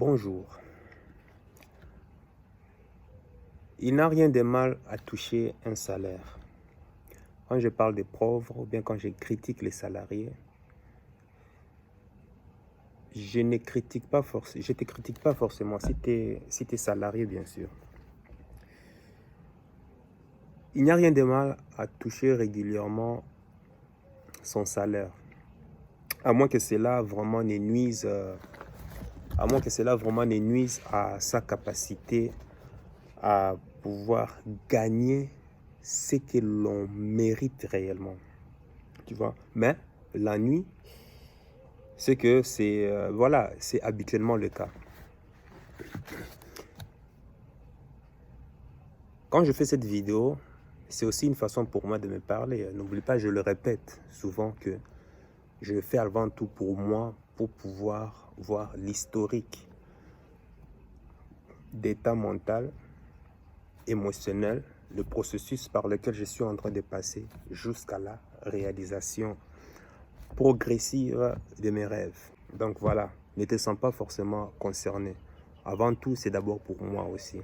Bonjour. Il n'a rien de mal à toucher un salaire. Quand je parle des pauvres ou bien quand je critique les salariés, je ne critique pas forcément, je te critique pas forcément si tu es salarié, bien sûr. Il n'y a rien de mal à toucher régulièrement son salaire, à moins que cela vraiment ne nuise, à sa capacité à pouvoir gagner ce que l'on mérite réellement. Tu vois, mais la nuit, c'est que c'est habituellement le cas. Quand je fais cette vidéo, c'est aussi une façon pour moi de me parler. N'oublie pas, je le répète souvent, que je fais avant tout pour moi, pour pouvoir voir l'historique d'état mental, émotionnel, le processus par lequel je suis en train de passer jusqu'à la réalisation progressive de mes rêves. Donc voilà, ne te sens pas forcément concerné. Avant tout, c'est d'abord pour moi aussi.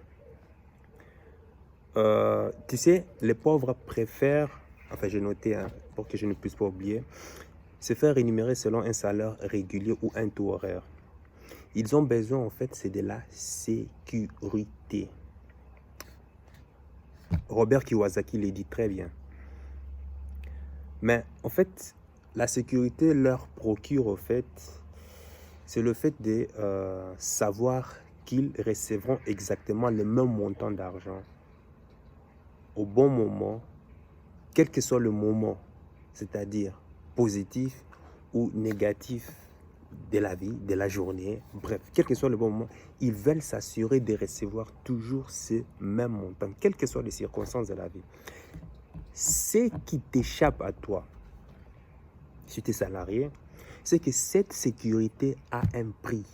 Tu sais, les pauvres préfèrent, enfin j'ai noté pour que je ne puisse pas oublier, se faire énumérer selon un salaire régulier ou un taux horaire. Ils ont besoin, en fait, c'est de la sécurité. Robert Kiyosaki le dit très bien. Mais en fait, la sécurité leur procure, en fait, c'est le fait de savoir qu'ils recevront exactement le même montant d'argent au bon moment, quel que soit le moment, c'est-à-dire positif ou négatif de la vie, de la journée, bref, quel que soit le bon moment, ils veulent s'assurer de recevoir toujours ce même montant, quelles que soient les circonstances de la vie. Ce qui t'échappe à toi, si tu es salarié, c'est que cette sécurité a un prix.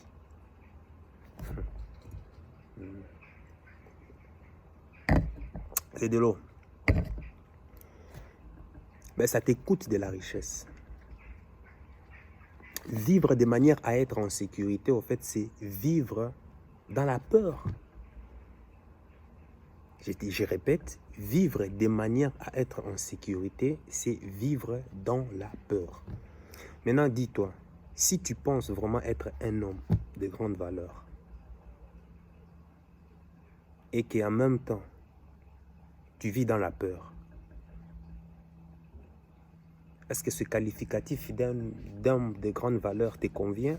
C'est de l'eau. Mais ça te coûte de la richesse. Vivre de manière à être en sécurité, en fait, c'est vivre dans la peur. Je répète, vivre de manière à être en sécurité, c'est vivre dans la peur. Maintenant, dis-toi, si tu penses vraiment être un homme de grande valeur et qu'en même temps, tu vis dans la peur, est-ce que ce qualificatif d'homme de grande valeur te convient?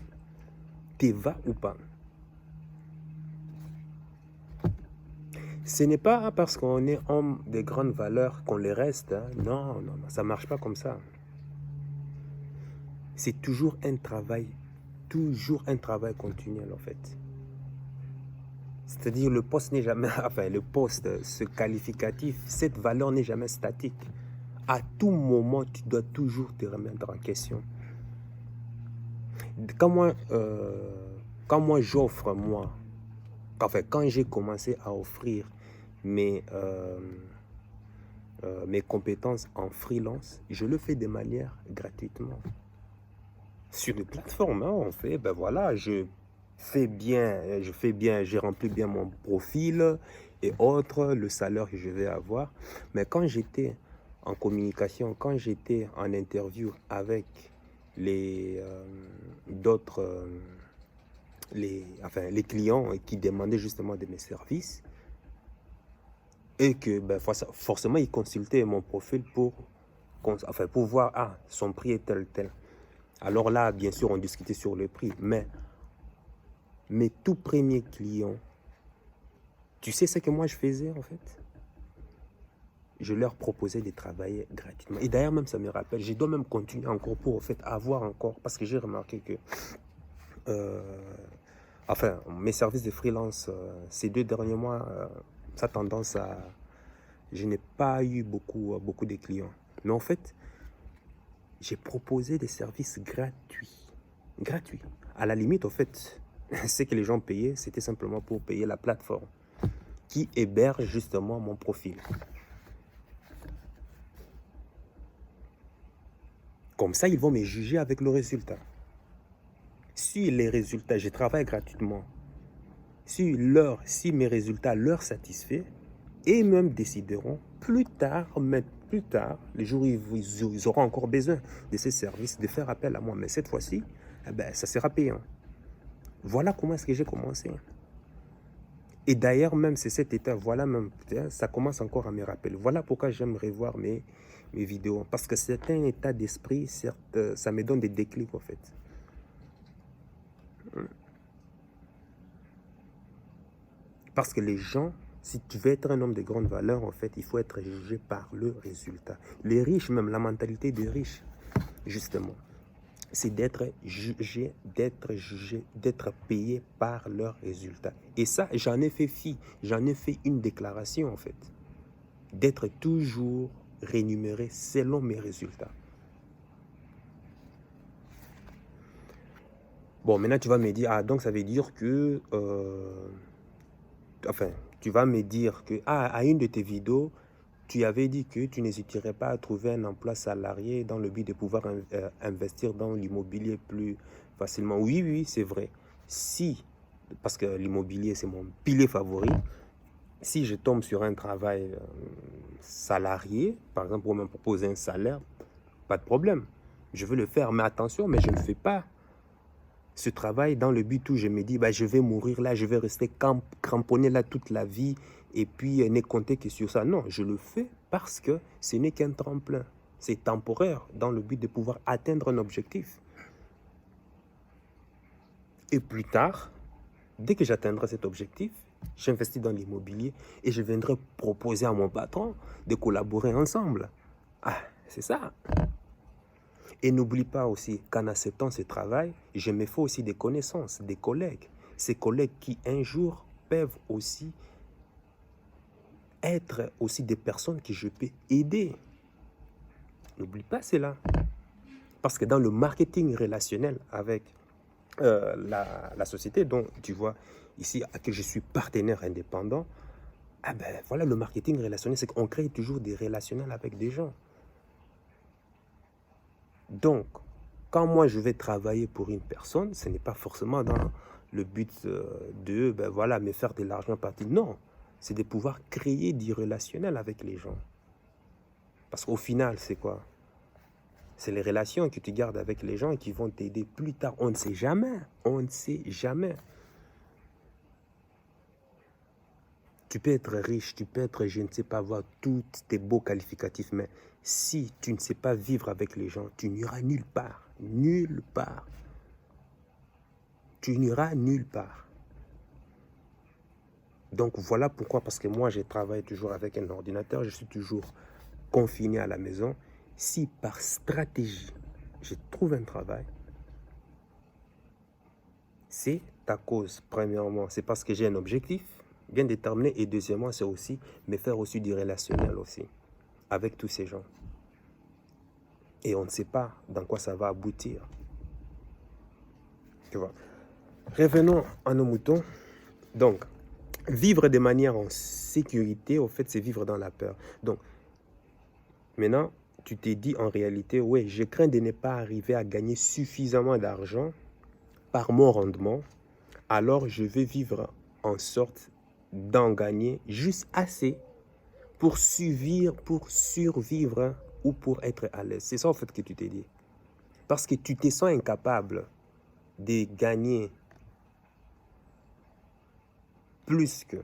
Te va ou pas? Ce n'est pas parce qu'on est homme de grande valeur qu'on le reste. Hein. Non, ça ne marche pas comme ça. C'est toujours un travail continuel en fait. C'est-à-dire le poste n'est jamais, enfin le poste, ce qualificatif, cette valeur n'est jamais statique. À tout moment, tu dois toujours te remettre en question. Quand moi j'offre, quand j'ai commencé à offrir mes compétences en freelance, je le fais de manière gratuitement. Sur des plateformes, hein, on fait, ben voilà, je j'ai rempli bien mon profil et autres, le salaire que je vais avoir. Mais quand j'étais en communication, quand j'étais en interview avec les les clients qui demandaient justement de mes services, et que ben, forcément ils consultaient mon profil pour voir, son prix est tel. Alors là, bien sûr, on discutait sur le prix, mais mes tout premiers clients, tu sais ce que moi je faisais en fait? Je leur proposais de travailler gratuitement. Et d'ailleurs, même ça me rappelle, je dois même continuer encore pour en fait avoir encore, parce que j'ai remarqué que mes services de freelance, ces 2 derniers mois, ça a tendance à... Je n'ai pas eu beaucoup de clients. Mais en fait, j'ai proposé des services gratuits. Gratuits. À la limite, en fait, ce que les gens payaient, c'était simplement pour payer la plateforme qui héberge justement mon profil. Comme ça, ils vont me juger avec le résultat. Si les résultats, je travaille gratuitement, si mes résultats leur satisfait, et même décideront plus tard, les jours où ils auront encore besoin de ces services, de faire appel à moi. Mais cette fois-ci, eh ben, ça sera payant. Voilà comment est-ce que j'ai commencé. Et d'ailleurs, même c'est cet état, voilà même, ça commence encore à me rappeler. Voilà pourquoi j'aime revoir mes vidéos. Parce que c'est un état d'esprit, certes, ça me donne des déclics en fait. Parce que les gens, si tu veux être un homme de grande valeur, en fait, il faut être jugé par le résultat. Les riches, même la mentalité des riches, justement, c'est d'être jugé, d'être payé par leurs résultats. Et ça, j'en ai fait une déclaration, en fait, d'être toujours rémunéré selon mes résultats. Bon, maintenant, tu vas me dire, ah, donc ça veut dire que... enfin, tu vas me dire que, à une de tes vidéos, tu avais dit que tu n'hésiterais pas à trouver un emploi salarié dans le but de pouvoir investir dans l'immobilier plus facilement. Oui, oui, c'est vrai. Si, parce que l'immobilier, c'est mon pilier favori, si je tombe sur un travail salarié, par exemple, pour me proposer un salaire, pas de problème. Je veux le faire, mais attention, mais je ne fais pas ce travail dans le but où je me dis, bah, je vais mourir là, je vais rester cramponné là toute la vie et puis ne compter que sur ça. Non, je le fais parce que ce n'est qu'un tremplin. C'est temporaire dans le but de pouvoir atteindre un objectif. Et plus tard, dès que j'atteindrai cet objectif, j'investis dans l'immobilier et je viendrai proposer à mon patron de collaborer ensemble. Ah, c'est ça. Et n'oublie pas aussi qu'en acceptant ce travail, je me fais aussi des connaissances, des collègues. Ces collègues qui un jour peuvent aussi être aussi des personnes que je peux aider. N'oublie pas cela. Parce que dans le marketing relationnel avec la société dont tu vois ici que je suis partenaire indépendant, ah ben voilà, le marketing relationnel, c'est qu'on crée toujours des relationnels avec des gens. Donc, quand moi je vais travailler pour une personne, ce n'est pas forcément dans le but de ben voilà, me faire de l'argent à partir. Non, c'est de pouvoir créer du relationnel avec les gens. Parce qu'au final, c'est quoi? C'est les relations que tu gardes avec les gens qui vont t'aider plus tard. On ne sait jamais. On ne sait jamais. Tu peux être riche, tu peux être, je ne sais pas, avoir tous tes beaux qualificatifs, mais si tu ne sais pas vivre avec les gens, tu n'iras nulle part. Nulle part. Tu n'iras nulle part. Donc voilà pourquoi, parce que moi, je travaille toujours avec un ordinateur, je suis toujours confiné à la maison. Si par stratégie, je trouve un travail, c'est à cause, premièrement, c'est parce que j'ai un objectif bien déterminé, et deuxièmement, c'est aussi me faire aussi du relationnel aussi avec tous ces gens. Et on ne sait pas dans quoi ça va aboutir. Tu vois. Revenons à nos moutons. Donc, vivre de manière en sécurité, au fait, c'est vivre dans la peur. Donc, maintenant, tu t'es dit en réalité, ouais, je crains de ne pas arriver à gagner suffisamment d'argent par mon rendement, alors je vais vivre en sorte d'en gagner juste assez pour survivre ou pour être à l'aise. C'est ça en fait que tu t'es dit. Parce que tu te sens incapable de gagner plus que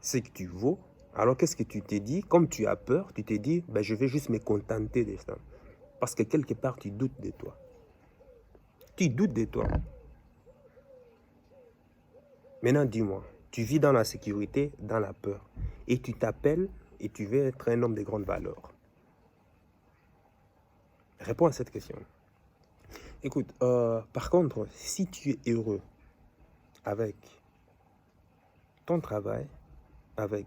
ce que tu vaux. Alors qu'est-ce que tu t'es dit? Comme tu as peur, tu t'es dit, ben, je vais juste me contenter de ça. Parce que quelque part, tu doutes de toi. Tu doutes de toi. Maintenant, dis-moi, tu vis dans la sécurité, dans la peur. Et tu t'appelles et tu veux être un homme de grande valeur. Réponds à cette question. Écoute, par contre, si tu es heureux avec ton travail, avec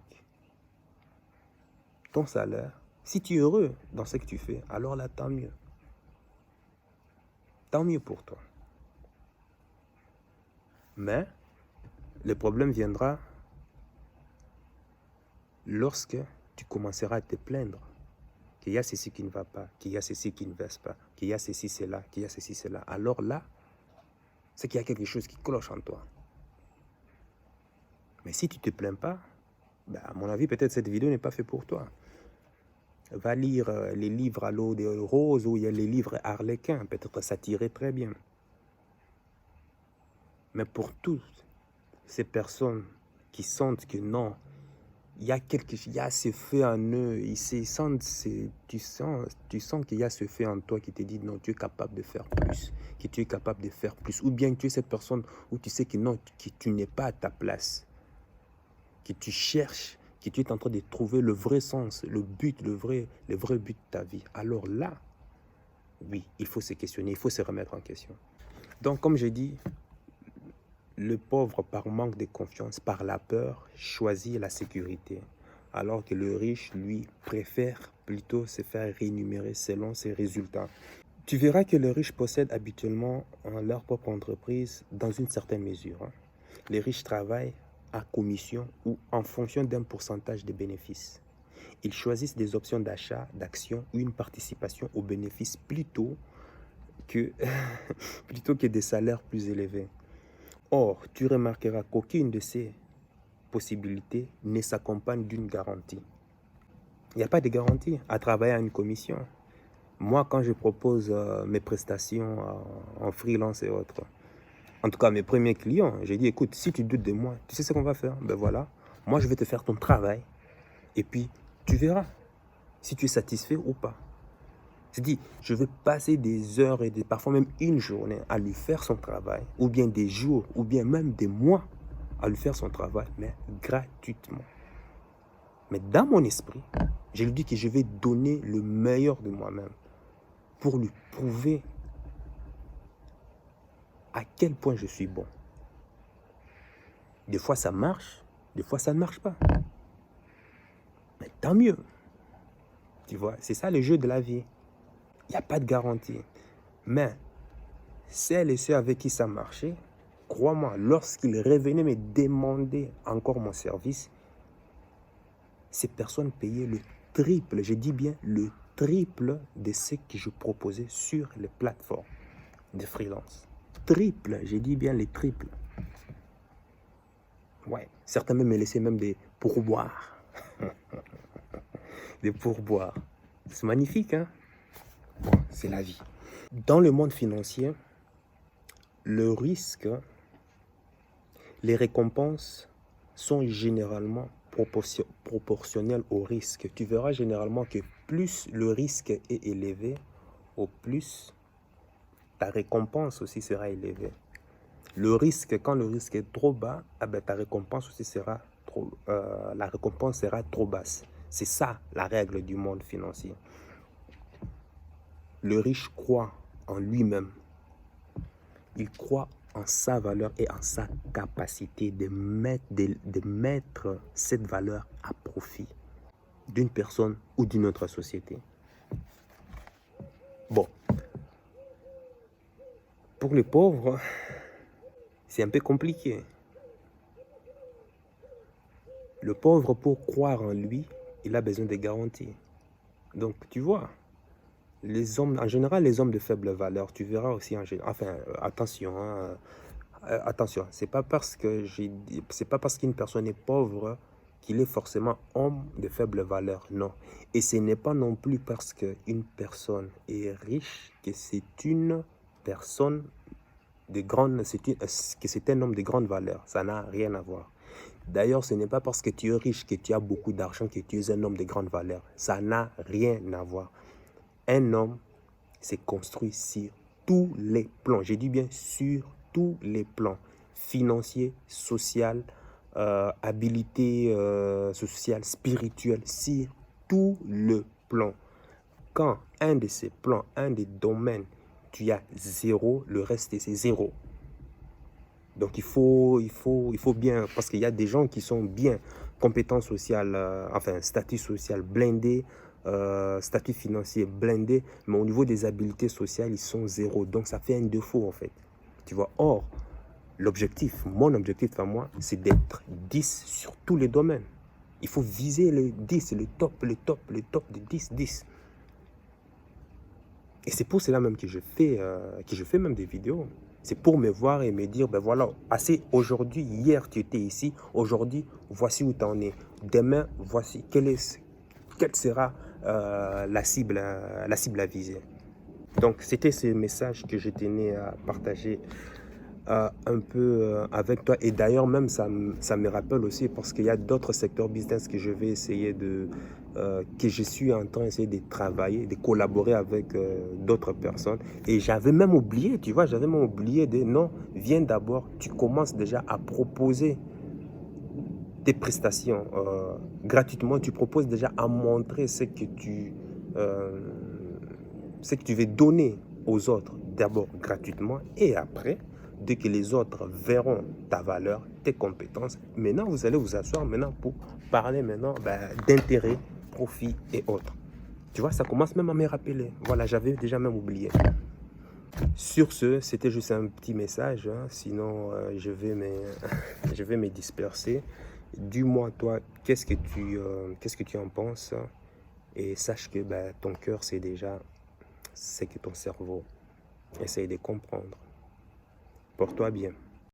ton salaire, si tu es heureux dans ce que tu fais, alors là, tant mieux. Tant mieux pour toi. Mais le problème viendra lorsque tu commenceras à te plaindre qu'il y a ceci qui ne va pas, qu'il y a ceci qui ne baisse pas, qu'il y a ceci, cela, qu'il y a ceci, cela. Alors là, c'est qu'il y a quelque chose qui cloche en toi. Mais si tu ne te plains pas, ben, à mon avis, peut-être cette vidéo n'est pas faite pour toi. Va lire les livres à l'eau de rose ou il y a les livres Harlequin. Peut-être ça t'irait très bien. Mais pour toutes ces personnes qui sentent que non, il y a ce feu en eux, tu sens qu'il y a ce feu en toi qui te dit non, tu es capable de faire plus, que tu es capable de faire plus. Ou bien que tu es cette personne où tu sais que non, que tu n'es pas à ta place, que tu cherches, que tu es en train de trouver le vrai sens, le but, le vrai but de ta vie. Alors là, oui, il faut se questionner, il faut se remettre en question. Donc, comme j'ai dit, le pauvre, par manque de confiance, par la peur, choisit la sécurité, alors que le riche, lui, préfère plutôt se faire rémunérer selon ses résultats. Tu verras que les riches possèdent habituellement leur propre entreprise dans une certaine mesure. Les riches travaillent à commission ou en fonction d'un pourcentage des bénéfices. Ils choisissent des options d'achat, d'actions ou une participation aux bénéfices plutôt que des salaires plus élevés. Or, tu remarqueras qu'aucune de ces possibilités ne s'accompagne d'une garantie. Il n'y a pas de garantie à travailler à une commission. Moi, quand je propose mes prestations en freelance et autres, en tout cas mes premiers clients, j'ai dit, écoute, si tu doutes de moi, tu sais ce qu'on va faire? Ben voilà, moi je vais te faire ton travail et puis tu verras si tu es satisfait ou pas. C'est dit, je vais passer des heures et parfois même une journée à lui faire son travail, ou bien des jours, ou bien même des mois à lui faire son travail, mais gratuitement. Mais dans mon esprit, je lui dis que je vais donner le meilleur de moi-même pour lui prouver à quel point je suis bon. Des fois ça marche, des fois ça ne marche pas. Mais tant mieux. Tu vois, c'est ça le jeu de la vie. Il n'y a pas de garantie. Mais celles et ceux avec qui ça marchait, crois-moi, lorsqu'ils revenaient me demander encore mon service, ces personnes payaient le triple, je dis bien le triple de ce que je proposais sur les plateformes de freelance. Triple, je dis bien les triples. Ouais, certains même me laissaient même des pourboires. Des pourboires. C'est magnifique, hein? Bon, c'est la vie. Dans le monde financier, le risque, les récompenses sont généralement proportionnelles au risque. Tu verras généralement que plus le risque est élevé, au plus ta récompense aussi sera élevée. Le risque, quand le risque est trop bas, eh ben, ta récompense aussi sera la récompense sera trop basse. C'est ça la règle du monde financier. Le riche croit en lui-même. Il croit en sa valeur et en sa capacité de mettre cette valeur à profit d'une personne ou d'une autre société. Bon, pour les pauvres, c'est un peu compliqué. Le pauvre, pour croire en lui, il a besoin de garanties. Donc, tu vois, les hommes, en général, les hommes de faible valeur, tu verras aussi en général, enfin, attention, hein, attention, c'est pas parce qu'une personne est pauvre qu'il est forcément homme de faible valeur, non. Et ce n'est pas non plus parce qu'une personne est riche que c'est une personne de grande, que c'est un homme de grande valeur. Ça n'a rien à voir. D'ailleurs, ce n'est pas parce que tu es riche, que tu as beaucoup d'argent, que tu es un homme de grande valeur. Ça n'a rien à voir. Un homme s'est construit sur tous les plans. J'ai dit bien sur tous les plans. Financier, social, habilité sociale, spirituelle, sur tout le plan. Quand un de ces plans, un des domaines, tu as zéro, le reste c'est zéro. Donc il faut bien, parce qu'il y a des gens qui sont bien, compétences sociales, enfin statut social blindé, statut financier blindé, mais au niveau des habiletés sociales, ils sont zéro. Donc ça fait un défaut en fait. Tu vois, or, mon objectif à moi, c'est d'être 10 sur tous les domaines. Il faut viser le 10, le top de 10. Et c'est pour cela même que je fais même des vidéos. C'est pour me voir et me dire, ben voilà, assez aujourd'hui, hier tu étais ici, aujourd'hui, voici où tu en es. Demain, voici quelle sera la cible à viser. Donc, c'était ce message que je tenais à partager un peu avec toi. Et d'ailleurs, même, ça me rappelle aussi parce qu'il y a d'autres secteurs business que je vais essayer que je suis en train d'essayer de travailler, de collaborer avec d'autres personnes. Et j'avais même oublié, tu vois, j'avais même oublié de non, viens d'abord, tu commences déjà à proposer tes prestations gratuitement, tu proposes déjà à montrer euh, ce que tu veux donner aux autres, d'abord gratuitement, et après, dès que les autres verront ta valeur, tes compétences, maintenant vous allez vous asseoir maintenant pour parler maintenant d'intérêt, profit et autres. Tu vois, ça commence même à me rappeler. Voilà, j'avais déjà même oublié. Sur ce, c'était juste un petit message, hein, sinon je vais me disperser. Dis-moi, toi, qu'est-ce que tu en penses? Et sache que ton cœur, c'est déjà ce que ton cerveau essaye de comprendre. Porte-toi bien.